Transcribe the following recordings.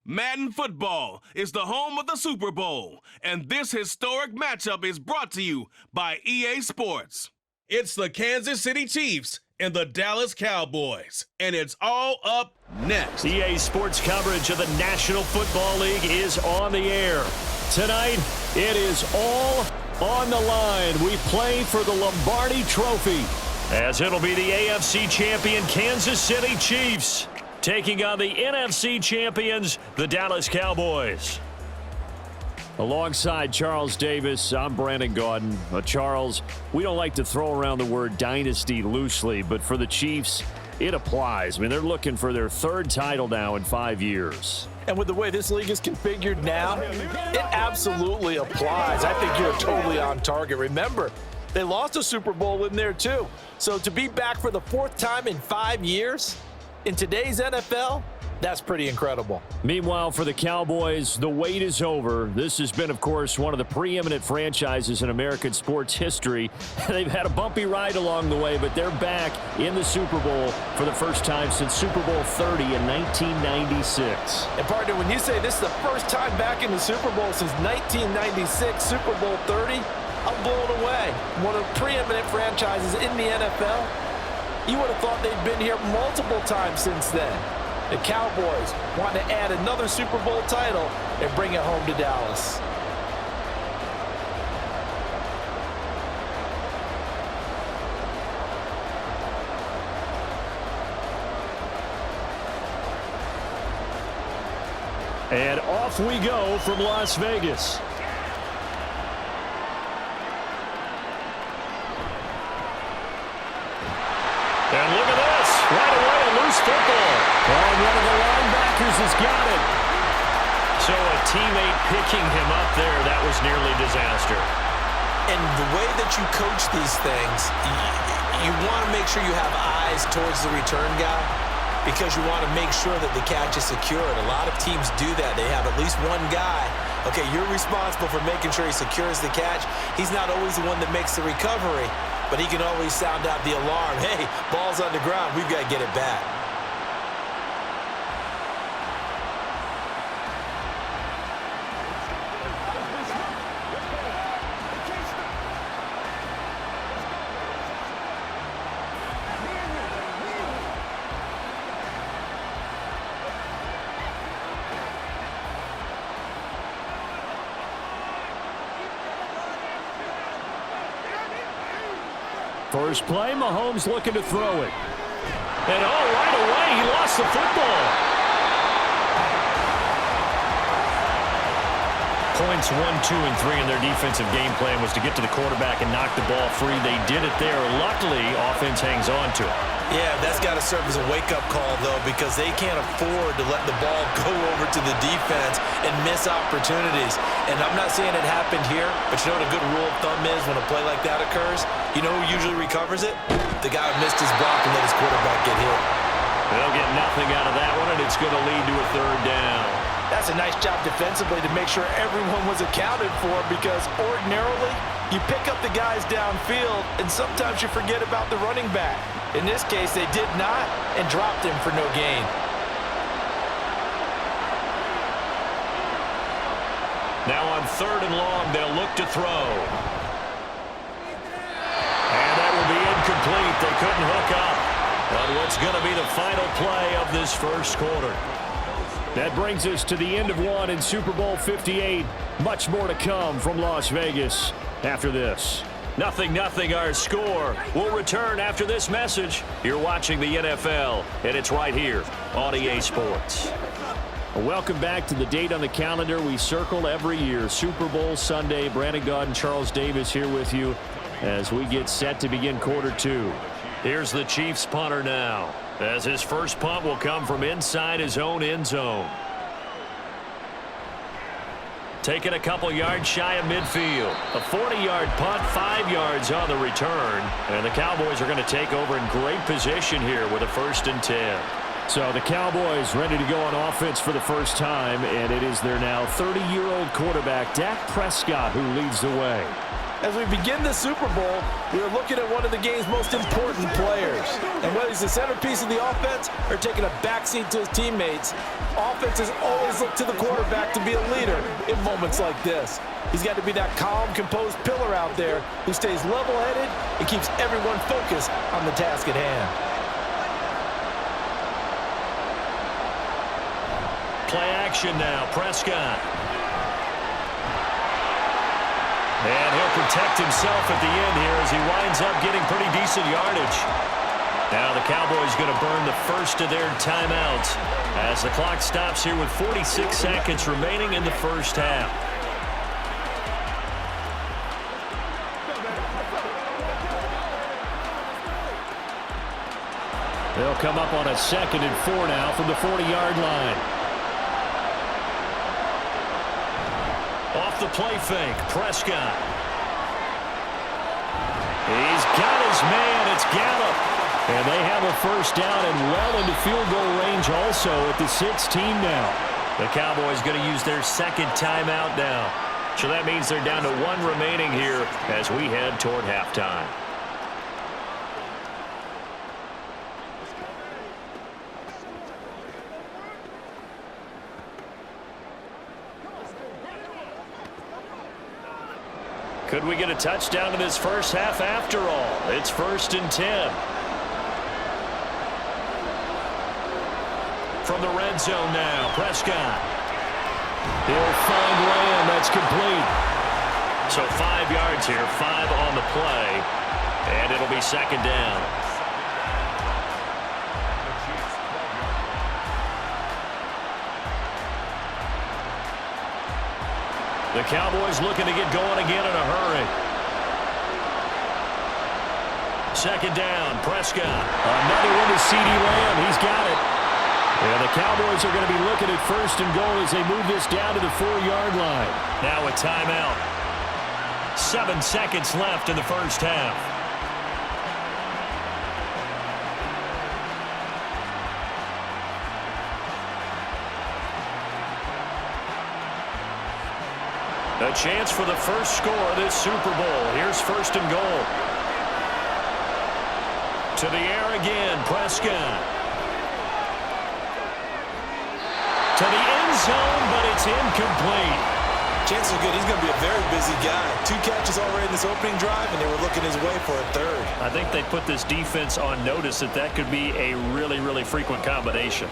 Madden football is the home of the Super Bowl, and this historic matchup is brought to you by EA Sports. It's the Kansas City Chiefs and the Dallas Cowboys, and it's all up next. EA Sports coverage of the National Football League is on the air. Tonight, it is all on the line. We play for the Lombardi Trophy, as it'll be the AFC champion Kansas City Chiefs taking on the NFC champions, the Dallas Cowboys. Alongside Charles Davis, I'm Brandon Gaudin. Charles, we don't like to throw around the word dynasty loosely, but for the Chiefs, it applies. I mean, they're looking for their third title now in 5 years. And with the way this league is configured now, it absolutely applies. I think you're totally on target. Remember, they lost a Super Bowl in there too. So to be back for the fourth time in 5 years in today's NFL, that's pretty incredible. Meanwhile, for the Cowboys, the wait is over. This has been, of course, one of the preeminent franchises in American sports history. They've had a bumpy ride along the way, but they're back in the Super Bowl for the first time since Super Bowl 30 in 1996. And partner, when you say this is the first time back in the Super Bowl since 1996, Super Bowl 30, I'm blown away. One of the preeminent franchises in the NFL. You would have thought they'd been here multiple times since then. The Cowboys want to add another Super Bowl title and bring it home to Dallas. And off we go from Las Vegas. And look at this. Right away, a loose football. And one of the linebackers has got it. So a teammate picking him up there, that was nearly disaster. And the way that you coach these things, you want to make sure you have eyes towards the return guy because you want to make sure that the catch is secured. A lot of teams do that. They have at least one guy. Okay, you're responsible for making sure he secures the catch. He's not always the one that makes the recovery, but he can always sound out the alarm. Hey, ball's on the ground. We've got to get it back. First play, Mahomes looking to throw it. And right away, he lost the football. Points 1, 2, and 3 in their defensive game plan was to get to the quarterback and knock the ball free. They did it there. Luckily, offense hangs on to it. Yeah, that's got to serve as a wake-up call, though, because they can't afford to let the ball go over to the defense and miss opportunities. And I'm not saying it happened here, but you know what a good rule of thumb is when a play like that occurs? You know who usually recovers it? The guy who missed his block and let his quarterback get hit. They'll get nothing out of that one, and it's going to lead to a third down. That's a nice job defensively to make sure everyone was accounted for, because ordinarily you pick up the guys downfield and sometimes you forget about the running back. In this case, they did not and dropped him for no gain. Now on third and long, they'll look to throw. And that will be incomplete. They couldn't hook up on what's going to be the final play of this first quarter. That brings us to the end of one in Super Bowl 58. Much more to come from Las Vegas after this. 0-0 our score. We'll return after this message. You're watching the NFL, and it's right here on EA Sports. Welcome back to the date on the calendar we circle every year, Super Bowl Sunday. Brandon Gaudin, Charles Davis here with you as we get set to begin quarter two. Here's the Chiefs punter now, as his first punt will come from inside his own end zone. Taking a couple yards shy of midfield. A 40-yard punt, 5 yards on the return. And the Cowboys are going to take over in great position here with a 1st and 10. So the Cowboys ready to go on offense for the first time, and it is their now 30-year-old quarterback, Dak Prescott, who leads the way. As we begin the Super Bowl, we are looking at one of the game's most important players. And whether he's the centerpiece of the offense or taking a backseat to his teammates, offenses always look to the quarterback to be a leader in moments like this. He's got to be that calm, composed pillar out there who stays level-headed and keeps everyone focused on the task at hand. Play action now, Prescott. And he'll protect himself at the end here as he winds up getting pretty decent yardage. Now the Cowboys going to burn the first of their timeouts as the clock stops here with 46 seconds remaining in the first half. They'll come up on a 2nd and 4 now from the 40-yard line. Off the play fake, Prescott. He's got his man, it's Gallup. And they have a first down and well into field goal range also at the 16 now. The Cowboys going to use their second timeout now. So that means they're down to 1 remaining here as we head toward halftime. Could we get a touchdown in this first half after all? It's 1st and 10. From the red zone now, Prescott. He'll find Lamb. That's complete. So 5 yards here, 5 on the play, and it'll be 2nd down. The Cowboys looking to get going again in a hurry. 2nd down, Prescott. Another one to CeeDee Lamb. He's got it. And the Cowboys are going to be looking at 1st and goal as they move this down to the 4-yard line. Now a timeout. 7 seconds left in the first half. A chance for the first score of this Super Bowl. Here's 1st and goal. To the air again, Prescott. To the end zone, but it's incomplete. Chances are good. He's going to be a very busy guy. 2 catches already in this opening drive, and they were looking his way for a 3rd. I think they put this defense on notice that could be a really, really frequent combination.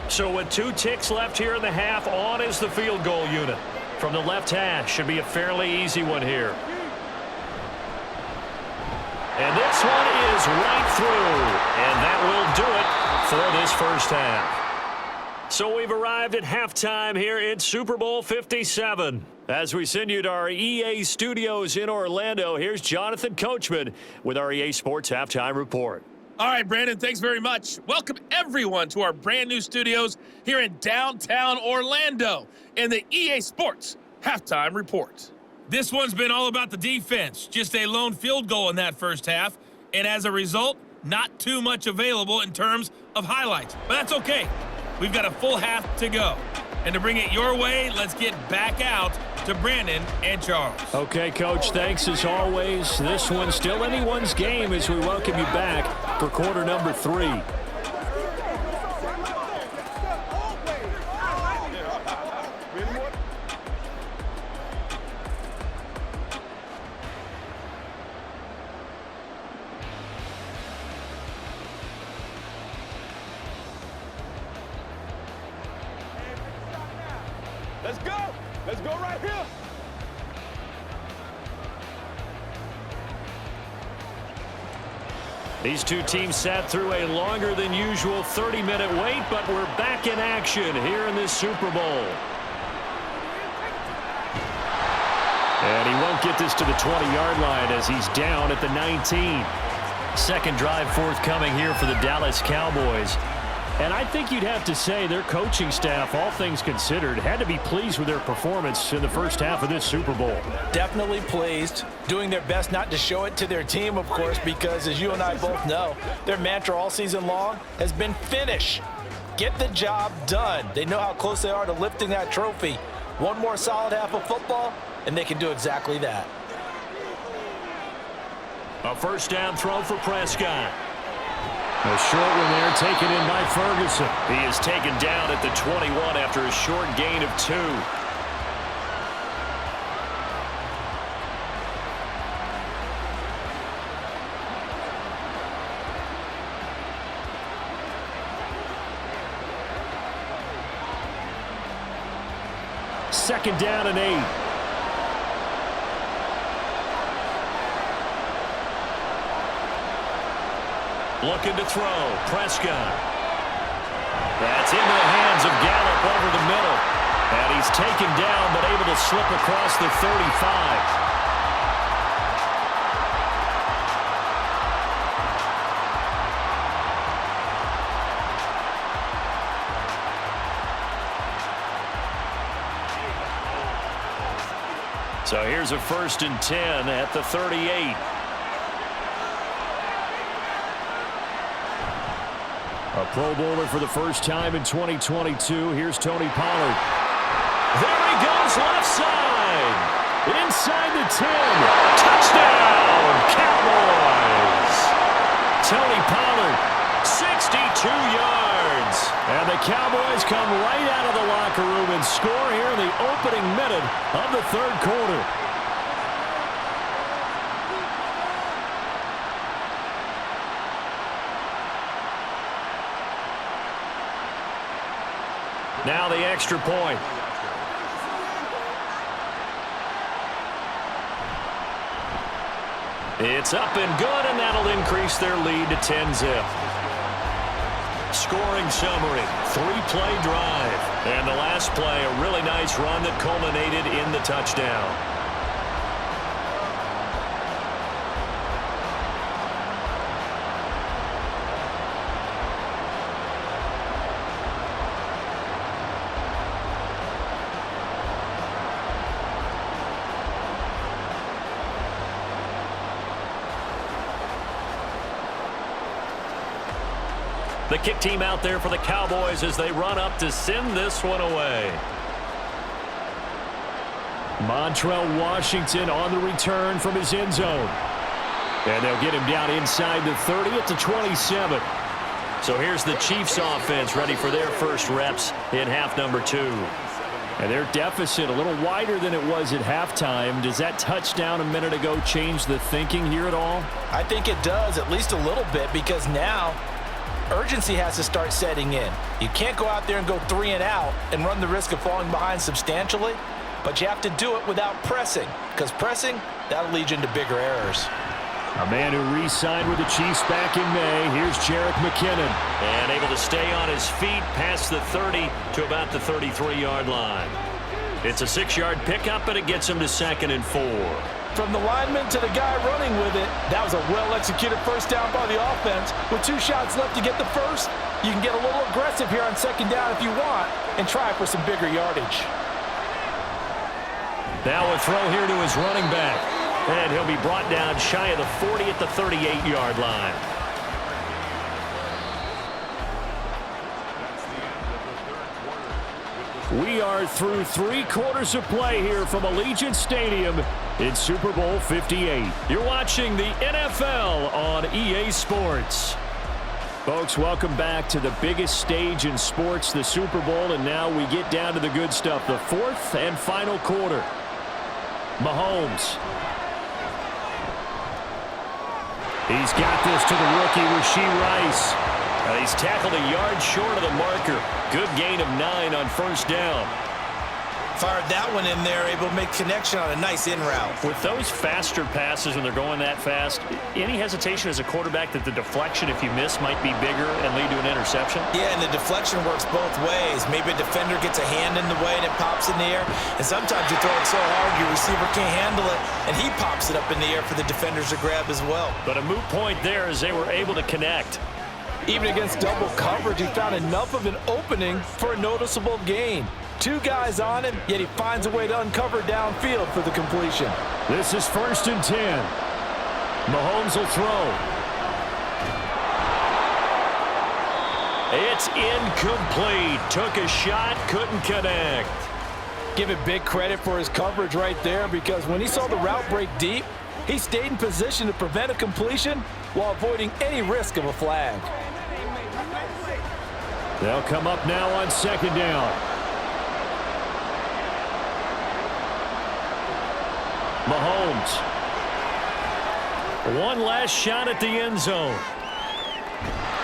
So with 2 ticks left here in the half, on is the field goal unit. From the left hash, should be a fairly easy one here. And this one is right through. And that will do it for this first half. So we've arrived at halftime here in Super Bowl 57. As we send you to our EA studios in Orlando, here's Jonathan Coachman with our EA Sports Halftime Report. All right, Brandon, thanks very much. Welcome, everyone, to our brand-new studios here in downtown Orlando in the EA Sports Halftime Report. This one's been all about the defense. Just a lone field goal in that first half, and as a result, not too much available in terms of highlights. But that's okay. We've got a full half to go. And to bring it your way, let's get back out to Brandon and Charles. Okay, Coach, thanks as always. This one's still anyone's game as we welcome you back for quarter number 3. Let's go. Let's go right here. These two teams sat through a longer than usual 30-minute wait, but we're back in action here in this Super Bowl. And he won't get this to the 20-yard line as he's down at the 19. Second drive forthcoming here for the Dallas Cowboys. And I think you'd have to say their coaching staff, all things considered, had to be pleased with their performance in the first half of this Super Bowl. Definitely pleased, doing their best not to show it to their team, of course, because as you and I both know, their mantra all season long has been finish. Get the job done. They know how close they are to lifting that trophy. One more solid half of football, and they can do exactly that. A first down throw for Prescott. A short one there taken in by Ferguson. He is taken down at the 21 after a short gain of 2. Second down and 8. Looking to throw. Prescott. That's into the hands of Gallup over the middle. And he's taken down but able to slip across the 35. So here's a 1st and 10 at the 38. A Pro Bowler for the first time in 2022. Here's Tony Pollard. There he goes, left side. Inside the 10. Touchdown, Cowboys. Tony Pollard, 62 yards. And the Cowboys come right out of the locker room and score here in the opening minute of the 3rd quarter. Now the extra point. It's up and good, and that'll increase their lead to 10-zip. Scoring summary, 3-play drive. And the last play, a really nice run that culminated in the touchdown. The kick team out there for the Cowboys as they run up to send this one away. Montrell Washington on the return from his end zone. And they'll get him down inside the 30 at the 27. So here's the Chiefs offense ready for their first reps in half number 2. And their deficit a little wider than it was at halftime. Does that touchdown a minute ago change the thinking here at all? I think it does, at least a little bit, because now urgency has to start setting in. You can't go out there and go 3 and out and run the risk of falling behind substantially, but you have to do it without pressing, because pressing, that'll lead you into bigger errors. A man who re-signed with the Chiefs back in May. Here's Jerick McKinnon. And able to stay on his feet past the 30 to about the 33-yard line. It's a 6-yard pickup, and it gets him to 2nd and 4. From the lineman to the guy running with it, that was a well-executed first down by the offense. With 2 shots left to get the first, you can get a little aggressive here on 2nd down if you want and try for some bigger yardage. Now a throw here to his running back. And he'll be brought down shy of the 40 at the 38-yard line. We are through 3 quarters of play here from Allegiant Stadium in Super Bowl 58. You're watching the NFL on EA Sports. Folks, welcome back to the biggest stage in sports, the Super Bowl, and now we get down to the good stuff, the 4th and final quarter. Mahomes. He's got this to the rookie, Rashee Rice. He's tackled a yard short of the marker. Good gain of 9 on first down. Fired that one in there, able to make connection on a nice in route. With those faster passes when they're going that fast, any hesitation as a quarterback that the deflection, if you miss, might be bigger and lead to an interception? Yeah, and the deflection works both ways. Maybe a defender gets a hand in the way and it pops in the air. And sometimes you throw it so hard your receiver can't handle it, and he pops it up in the air for the defenders to grab as well. But a moot point there as they were able to connect. Even against double coverage, he found enough of an opening for a noticeable gain. 2 guys on him, yet he finds a way to uncover downfield for the completion. This is 1st and 10. Mahomes will throw. It's incomplete. Took a shot, couldn't connect. Give it big credit for his coverage right there, because when he saw the route break deep, he stayed in position to prevent a completion while avoiding any risk of a flag. They'll come up now on second down. Mahomes. One last shot at the end zone.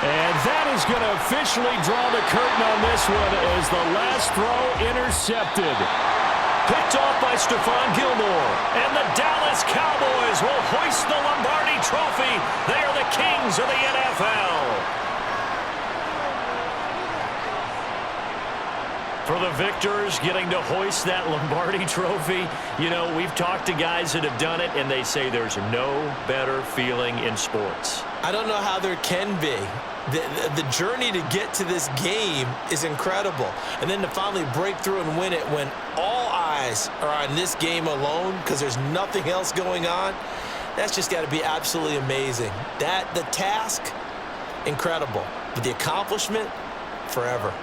And that is going to officially draw the curtain on this one as the last throw intercepted. Picked off by Stephon Gilmore. And the Dallas Cowboys will hoist the Lombardi Trophy. They are the kings of the NFL. For the victors, getting to hoist that Lombardi Trophy, you know, we've talked to guys that have done it, and they say there's no better feeling in sports. I don't know how there can be. The journey to get to this game is incredible. And then to finally break through and win it when all eyes are on this game alone because there's nothing else going on, that's just got to be absolutely amazing. The task, incredible. But the accomplishment, forever.